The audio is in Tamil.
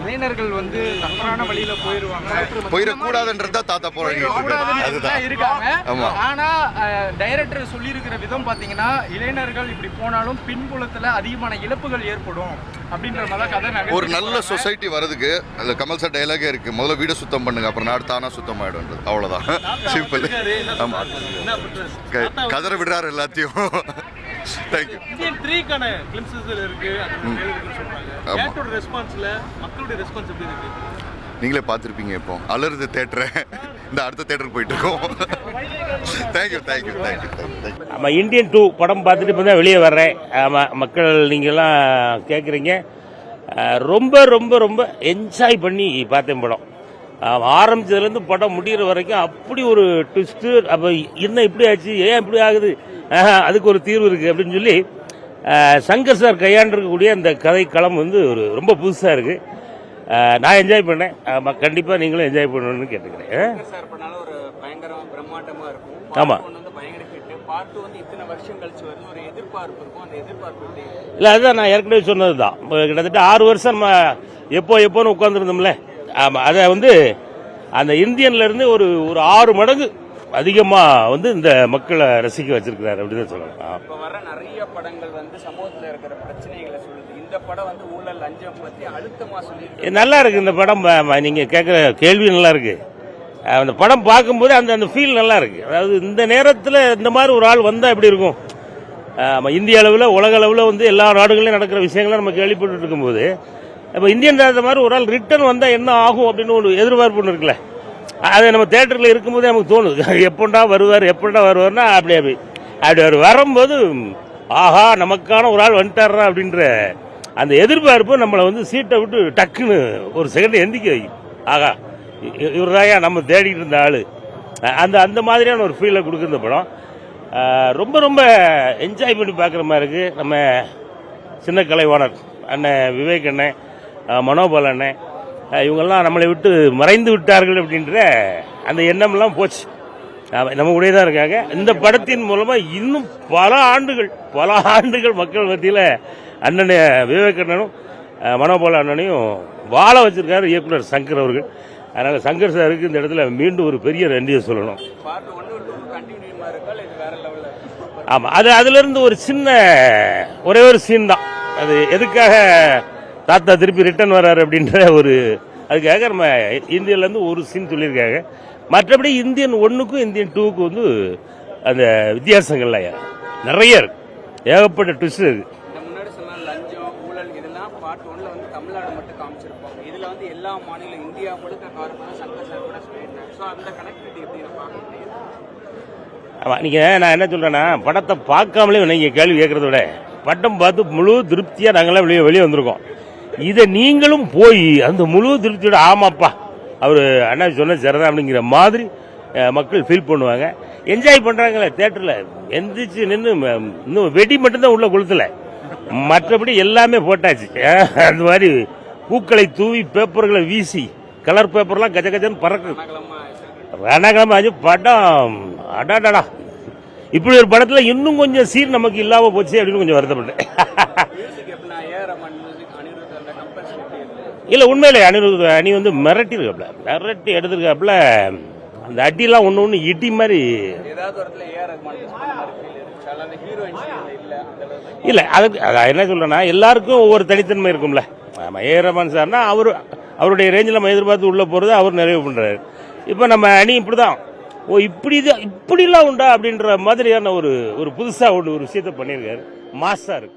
இளைஞர்கள் வந்து தவறான வழியில போயிடக்கூடாதுன்றதா தாத்தா போராடிட்டு இருக்காங்க. ஆனா டைரக்டர் சொல்லி இருக்கிற விதம் பாத்தீங்கன்னா இளைஞர்கள் இப்படி போனாலும் பின்புலத்துல அதிகமான இழப்புகள் ஏற்படும் அப்படின்ற மாதிரி கதை. ஒரு நல்ல சொசைட்டி வரதுக்கு அதுல கமல் சார் டைலாகே இருக்கு, முதல்ல வீடு சுத்தம் பண்ணுங்க அப்புறம் நாடு தானா சுத்தம் ஆயிடும். அவ்வளவுதான், சிம்பிள். ஆமா, கதற விடுறாரு எல்லாத்தையும். தேங்க்யூ. இந்தியன் 3க்கான கிளிம்சஸ் இருக்கு, சொல்றாங்க. ரெஸ்பான்ஸ்ல மக்களுடைய ரெஸ்பான்ஸ் எப்படி இருக்கு? நீங்களே பார்த்துருப்பீங்க. இப்போ அலறுது தேட்டரை இந்த அடுத்த தேட்டருக்கு போயிட்டு இருக்கோம். Thank you thank you thank you thank you. ஆமாம், இந்தியன் 2 படம் பார்த்துட்டு இப்போ தான் வெளியே வர்றேன். ஆமாம், மக்கள் நீங்கள்லாம் கேட்குறீங்க. ரொம்ப ரொம்ப ரொம்ப என்ஜாய் பண்ணி பார்த்தேன் படம். ஆரம்பிச்சதுலேருந்து படம் முடிகிற வரைக்கும் அப்படி ஒரு ட்விஸ்ட்டு. அப்போ என்ன இப்படி ஆச்சு, ஏன் இப்படி ஆகுது, அதுக்கு ஒரு தீர்வு இருக்குது அப்படின்னு சொல்லி சங்கர் சார் கையாண்டிருக்கக்கூடிய அந்த கதை களம் வந்து ஒரு ரொம்ப புதுசாக இருக்குது. நான் என்ஜாய் பண்ணேன். கண்டிப்பாக நீங்களும் என்ஜாய் பண்ணணும்னு கேட்டுக்கிறேன். ஆமாம், இல்லை அதுதான் நான் ஏற்கனவே சொன்னது தான். கிட்டத்தட்ட 6 வருஷம் எப்போன்னு உட்காந்துருந்தோம்ல. ஆமாம், அதை வந்து அந்த இந்தியன்லேருந்து ஒரு 6 மடங்கு அதிகமாக வந்து இந்த மக்களை ரசிக்க வச்சிருக்கிறாரு அப்படின்னு தான் சொல்லலாம். நிறைய படங்கள் வந்து சமூகத்தில் இருக்கிற பிரச்சனைகளை சொல்லுது. இந்த படம் வந்து ஊழல் லஞ்சம் பற்றி அழுத்தமாக சொல்லி நல்லா இருக்கு இந்த படம். நீங்கள் கேட்குற கேள்வி நல்லா இருக்கு. அந்த படம் பார்க்கும்போது அந்த ஃபீல் நல்லா இருக்கு. அதாவது இந்த நேரத்தில் இந்த மாதிரி ஒரு ஆள் வந்தால் எப்படி இருக்கும். இந்திய அளவில் உலக அளவில் வந்து எல்லா நாடுகளிலும் நடக்கிற விஷயங்களும் நம்ம கேள்விப்பட்டு இருக்கும்போது இப்போ இந்தியன் அந்த மாதிரி ஒரு ஆள் ரிட்டர்ன் வந்தால் என்ன ஆகும் அப்படின்னு ஒரு எதிர்பார்ப்பு ஒன்று இருக்குல்ல. அது நம்ம தேட்டரில் இருக்கும்போதே நமக்கு தோணுது, எப்படா வருவார்னா அப்படி அவர் வரும்போது ஆஹா நமக்கான ஒரு ஆள் வந்துட்டாரா அப்படின்ற அந்த எதிர்பார்ப்பு நம்மளை வந்து சீட்டை விட்டு டக்குன்னு ஒரு செகண்ட் எந்திக்க வைக்கும். ஆகா இவர் தாயா நம்ம தேடிட்டு இருந்த ஆள். அந்த மாதிரியான ஒரு ஃபீலை கொடுக்குற இந்த படம் ரொம்ப ரொம்ப என்ஜாய் பண்ணி பார்க்குற மாதிரி இருக்குது. நம்ம சின்ன கலைவாணர் அண்ணன் விவேக் அண்ணன், மனோபால் அண்ணன், இவங்கெல்லாம் நம்மளை விட்டு மறைந்து விட்டார்கள் அப்படின்ற அந்த எண்ணம்லாம் போச்சு. நம்ம கூட தான் இருக்காங்க. இந்த படத்தின் மூலமாக இன்னும் பல ஆண்டுகள் மக்கள் மத்தியில் அண்ணன் விவேக் அண்ணனும் மனோபால் அண்ணனையும் வாழ வச்சிருக்காரு இயக்குனர் சங்கர் அவர்கள். அதனால் சங்கர் சாருக்கு இந்த இடத்துல மீண்டும் ஒரு பெரிய நன்றியை சொல்லணும். ஆமாம், அதுலேருந்து ஒரு சின்ன ஒரே ஒரு சீன் தான். அது எதுக்காக தாத்தா திருப்பி ரிட்டர்ன் வர்றாரு அப்படின்ற ஒரு அதுக்காக நம்ம இந்தியாவிலேருந்து ஒரு சீன் சொல்லியிருக்காங்க. மற்றபடி இந்தியன் 1க்கும் இந்தியன் 2க்கும் வந்து அந்த வித்தியாசங்கள்லாம் நிறைய இருக்கு, ஏகப்பட்ட ட்விஸ்ட் இருக்கு. தமிழ்நாடு மட்டும் காமிச்சிருப்பாங்க. இதுல வந்து எல்லா மாநிலம் இந்தியா முழுக்க சங்கர் சார் கூட சொல்லியிருந்தாங்க. ஸோ அந்த கனெக்டிவிட்டி எப்படி பார்க்க முடியும்? ஆமாம், நான் என்ன சொல்கிறேன்னா படத்தை பார்க்காமலே நீங்கள் கேள்வி கேட்குறத விட படம் பார்த்து முழு திருப்தியாக நாங்களாம் வெளியே வந்திருக்கோம். இதை நீங்களும் போய் அந்த முழு திருப்தியோட ஆமாப்பா அவர் அண்ணா சொன்ன சரிதான் அப்படிங்கிற மாதிரி மக்கள் ஃபீல் பண்ணுவாங்க, என்ஜாய் பண்ணுறாங்களே. தேட்டரில் எந்திரிச்சு நின்று இன்னும் வெடி மட்டும்தான் உள்ள கொளுத்தல, மற்றபடி எல்லாமே போட்டாச்சு. அந்த மாதிரி பூக்களை தூவி பேப்பர்களை வீசி கலர் பேப்பர்லாம் கஜ கஜன்னு பறக்கு ரணக்கிழமை ஆச்சு படம். அடாடா, இப்படி ஒரு படத்துல இன்னும் கொஞ்சம் சீர் நமக்கு இல்லாம போச்சு அப்படின்னு கொஞ்சம் வருத்தப்பட்டேன். இல்ல உண்மையிலே அணி வந்து மிரட்டி எடுத்திருக்காப்ல. அந்த அடியெல்லாம் ஒண்ணு இடி மாதிரி இல்ல. அதுக்கு என்ன சொல்றேன்னா எல்லாருக்கும் ஒவ்வொரு தனித்தன்மை இருக்கும்ல. ஏ ரஹ்மான் சார்னா அவருடைய ரேஞ்சில் நம்ம எதிர்பார்த்து உள்ள போறது அவர் நிறைவு பண்றாரு. இப்ப நம்ம அணி இப்படிதான், இப்படிலாம் உண்டா அப்படின்ற மாதிரியான ஒரு புதுசா ஒரு விஷயத்த பண்ணியிருக்காரு. மாசா இருக்கு.